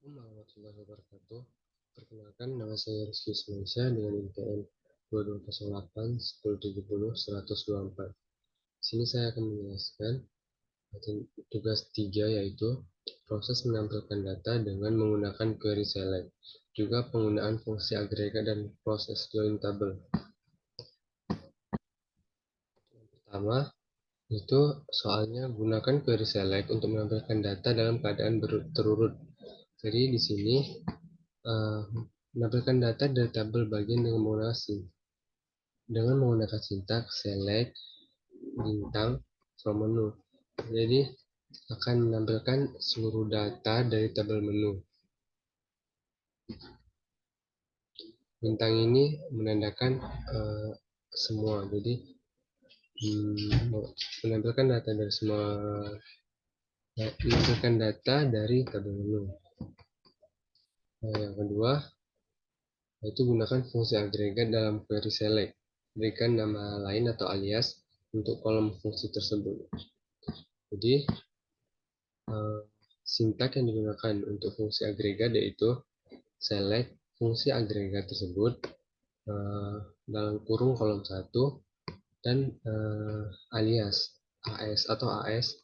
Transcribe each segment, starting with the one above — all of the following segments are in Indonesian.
Assalamualaikum warahmatullahi wabarakatuh. Perkenalkan, nama saya Rizky Ismailsyah dengan IPN 2208 1070 124. Di sini saya akan menjelaskan tugas 3, yaitu proses menampilkan data dengan menggunakan query select, juga penggunaan fungsi agregat dan proses join table. Pertama, itu soalnya gunakan query select untuk menampilkan data dalam keadaan terurut. Jadi di sini menampilkan data dari tabel bagian dengan menggunakan sintaks select bintang from menu. Jadi akan menampilkan seluruh data dari tabel menu. Bintang ini menandakan semua. Jadi menampilkan data dari semua, menampilkan data dari tabel menu. Yang kedua, yaitu gunakan fungsi agregat dalam query select. Berikan nama lain atau alias untuk kolom fungsi tersebut. Jadi sintak yang digunakan untuk fungsi agregat yaitu select fungsi agregat tersebut dalam kurung kolom 1 dan alias AS atau AS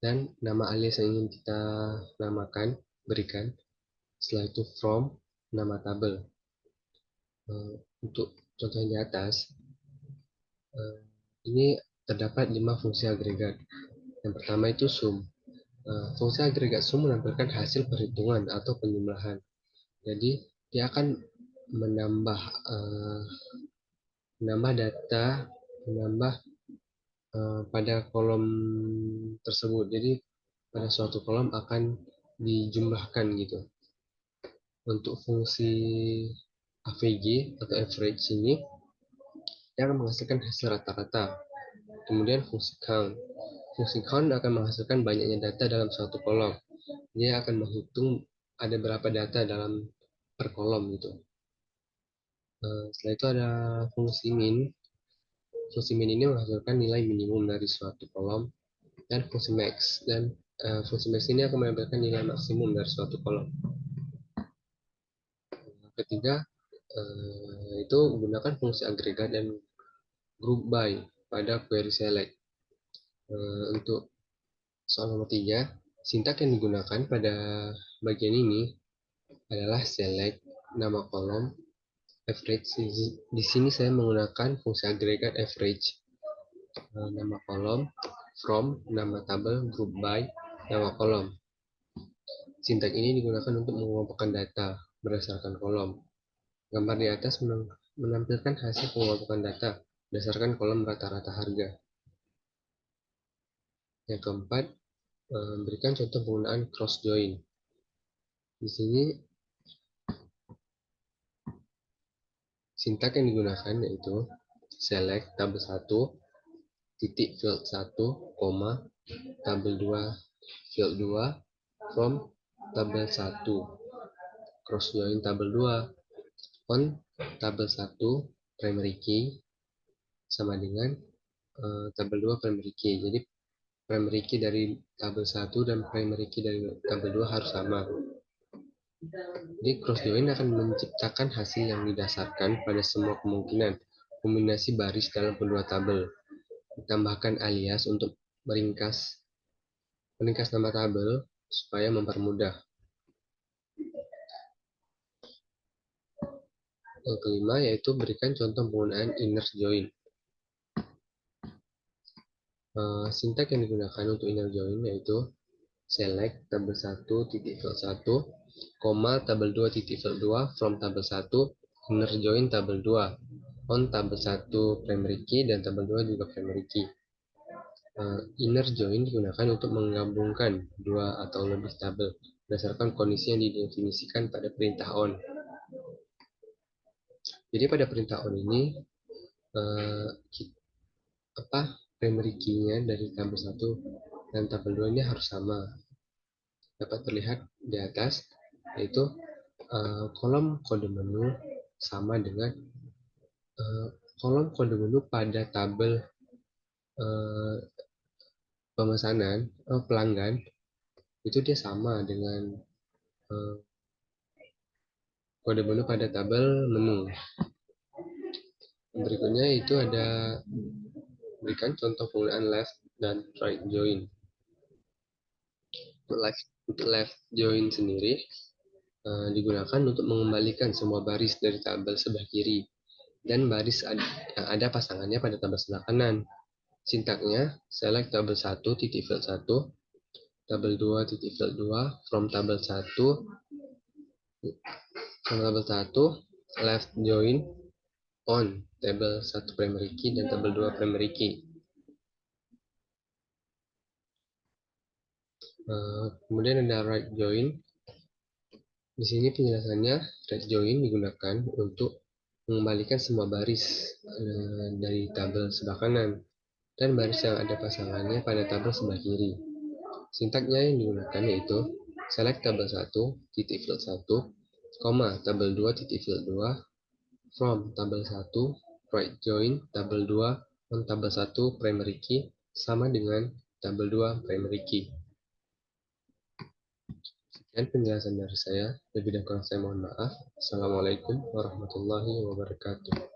dan nama alias yang ingin kita berikan. Setelah itu from nama tabel. Untuk contoh yang di atas, ini terdapat 5 fungsi agregat. Yang pertama itu sum. Fungsi agregat sum menampilkan hasil perhitungan atau penjumlahan. Jadi dia akan menambah data, pada kolom tersebut. Jadi pada suatu kolom akan dijumlahkan gitu. Untuk fungsi AVG atau average ini dia akan menghasilkan hasil rata-rata. Kemudian fungsi count. Fungsi count akan menghasilkan banyaknya data dalam suatu kolom. Dia akan menghitung ada berapa data dalam per kolom gitu. Setelah itu ada fungsi min. Fungsi min ini menghasilkan nilai minimum dari suatu kolom, dan fungsi max. Dan fungsi max ini akan menampilkan nilai maksimum dari suatu kolom. Ketiga, itu menggunakan fungsi agregat dan group by pada query select. Untuk soal nomor 3, sintak yang digunakan pada bagian ini adalah select nama kolom average. Di sini saya menggunakan fungsi agregat average, nama kolom, from nama tabel, group by nama kolom. Sintak ini digunakan untuk mengelompokkan data berdasarkan kolom. Gambar di atas menampilkan hasil pengelompokan data berdasarkan kolom rata-rata harga. Yang keempat, berikan contoh penggunaan cross join. Di sini sintak yang digunakan yaitu select tabel 1 titik field 1, tabel 2 field 2 from tabel 1, cross join tabel 2 on tabel 1 primary key sama dengan tabel 2 primary key. Jadi primary key dari tabel 1 dan primary key dari tabel 2 harus sama. Jadi cross join akan menciptakan hasil yang didasarkan pada semua kemungkinan kombinasi baris dalam kedua tabel. Ditambahkan alias untuk meringkas nama tabel supaya mempermudah. Yang kelima yaitu berikan contoh penggunaan inner join. Sintak yang digunakan untuk inner join yaitu select tabel 1 titik field 1, tabel 2 titik field 2 from tabel 1, inner join tabel 2 on tabel 1 primary key dan tabel 2 juga primary key. Inner join digunakan untuk menggabungkan dua atau lebih tabel berdasarkan kondisi yang didefinisikan pada perintah on. Jadi pada perintah on ini primary key-nya dari tabel 1 dan tabel 2 ini harus sama. Dapat terlihat di atas, yaitu kolom kode menu sama dengan kolom kode menu pada tabel pemesanan pelanggan, itu dia sama dengan kode menu pada tabel menu. Berikutnya itu ada berikan contoh penggunaan left dan right join. Untuk left join sendiri digunakan untuk mengembalikan semua baris dari tabel sebelah kiri dan baris yang ada pasangannya pada tabel sebelah kanan. Sintaknya select tabel 1 titik field 1, tabel 2 titik field 2 from tabel 1 left join on tabel 1 primary key dan tabel 2 primary key. Kemudian ada right join. Di sini penjelasannya, right join digunakan untuk mengembalikan semua baris dari tabel sebelah kanan dan baris yang ada pasangannya pada tabel sebelah kiri. Sintaknya yang digunakan yaitu select tabel 1 titik field 1, tabel 2 titik field 2 from tabel 1 right join tabel 2 on tabel 1 primary key sama dengan tabel 2 primary key. Sekian penjelasan dari saya. Lebih dan kurang saya mohon maaf. Assalamualaikum warahmatullahi wabarakatuh.